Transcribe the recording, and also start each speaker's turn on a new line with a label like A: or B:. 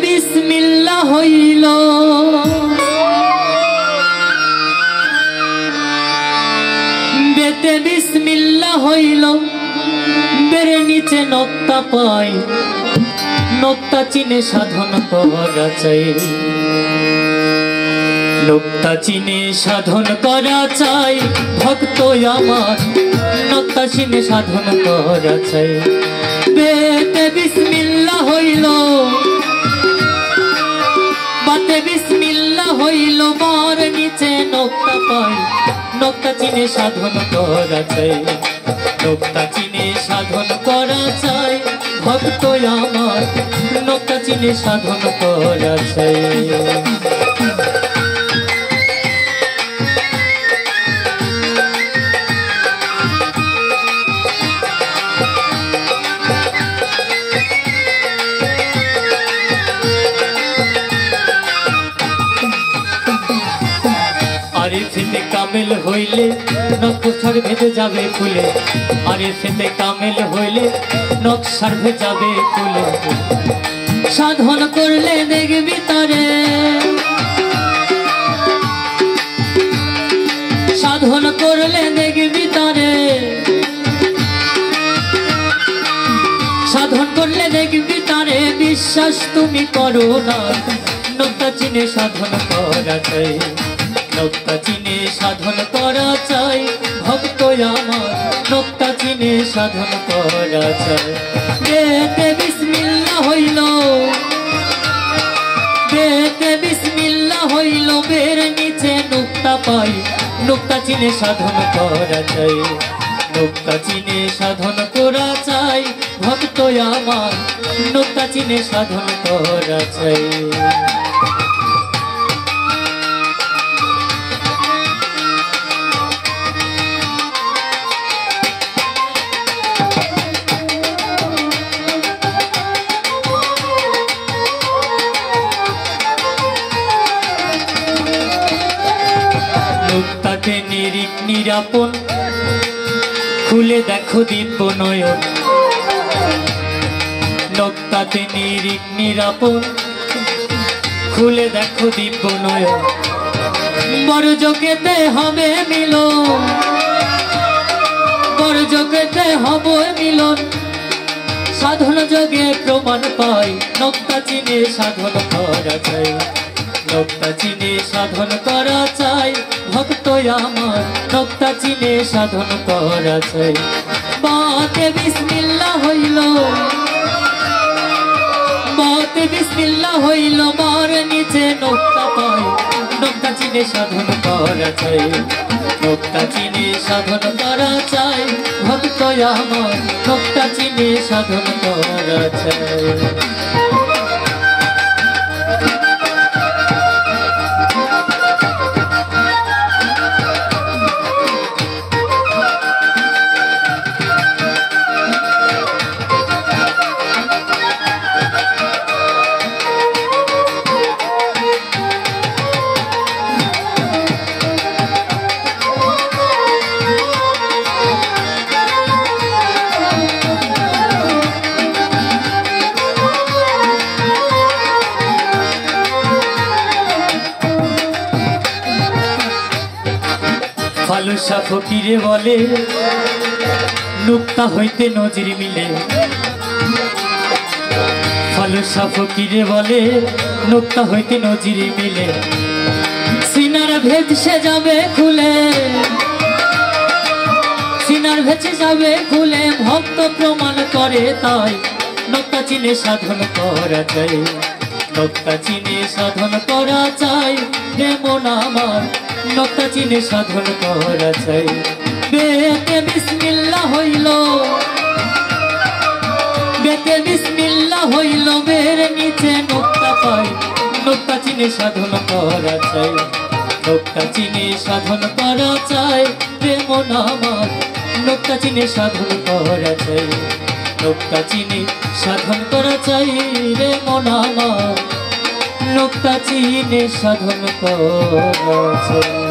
A: বিসমিল্লাহ হইল বেতে বিসমিল্লাহ হইল বেড়ে নিচে নক্তা পাই নক্তা চিনে সাধন করা চাই নক্তা চিনে সাধন করা চাই ভক্ত আমার নক্তা চিনে সাধন করা চাই বেতে বিসমিল্লাহ হইল বাতে বিসমিল্লাহ হইল বার নিচে নক্তা পাই নক্তা চিনে সাধন করা চাই নক্তা চিনে সাধন করা চাই ভক্ত আমার নক্তা চিনে সাধন করা চাই আরিফেতে কামেল হইলে নকশার ভেদে যাবে ফুলে আরিফেতে কামেল হইলে নকশার ভেদে যাবে ফুলে সাধন করলে দেখবি তারে সাধন করলে দেখবি তারে সাধন করলে দেখবি তারে বিশ্বাস তুমি করো না নক্তা চিনে সাধন করা চাই নক্তা চিনে সাধন করা চাই ভক্ত আমার নক্তা চিনে সাধন করা চাই বেতে বিসমিল্লাহ হইল বেতে বিসমিল্লাহ হইল বের নিচে নক্তা পাই নক্তা চিনে সাধন করা চাই নক্তা চিনে সাধন করা চাই ভক্ত আমার নক্তা চিনে সাধন করা চাই নক্তাতে নিরিখ নিরাপন খুলে দেখো দিব্য নয়ন নক্তাতে নিরিখ নিরাপন খুলে দেখো দিব্য নয়ন বড় যোগেতে হবে মিলন বড় যোগেতে হবে মিলন সাধন যোগে প্রমাণ পাই নক্তা চিনে সাধন করা চাই নক্তা চিনে সাধন করা চাই ভক্ত আমার নক্তা চিনে সাধন করা চাই বাতে বিসমিল্লাহ হইল বাতে বিসমিল্লাহ হইল বার নিচে নক্তা পাই নক্তা চিনে সাধন করা চাই নক্তা চিনে সাধন করা চাই ভক্ত আমার নক্তা চিনে সাধন করা চাই ফালুসা ফকিরে বলে নুক্তা হইতে নজির মিলে ফালুসা ফকিরে বলে নুক্তা হইতে নজির মিলে সিনার ভেজে যাবে খুলে সিনার ভেজে যাবে খুলে ভক্ত প্রমাণ করে তাই নক্তা চিনে সাধন করা চাই নক্তা চিনে সাধন করা চাই প্রেম আমার নক্তা চিনে সাধন করা চাই বেতে বিসমিল্লাহ হইল বেতে বিসমিল্লাহ হইল বের নিচে নক্তা পাই নক্তা চিনে সাধন করা চাই নক্তা চিনে সাধন করা চাই প্রেম আমার নক্তা চিনে সাধন করা চাই নক্তা চিনে সাধন করা চাই রে মন আমার নক্তা চিনে সাধন করা চাই।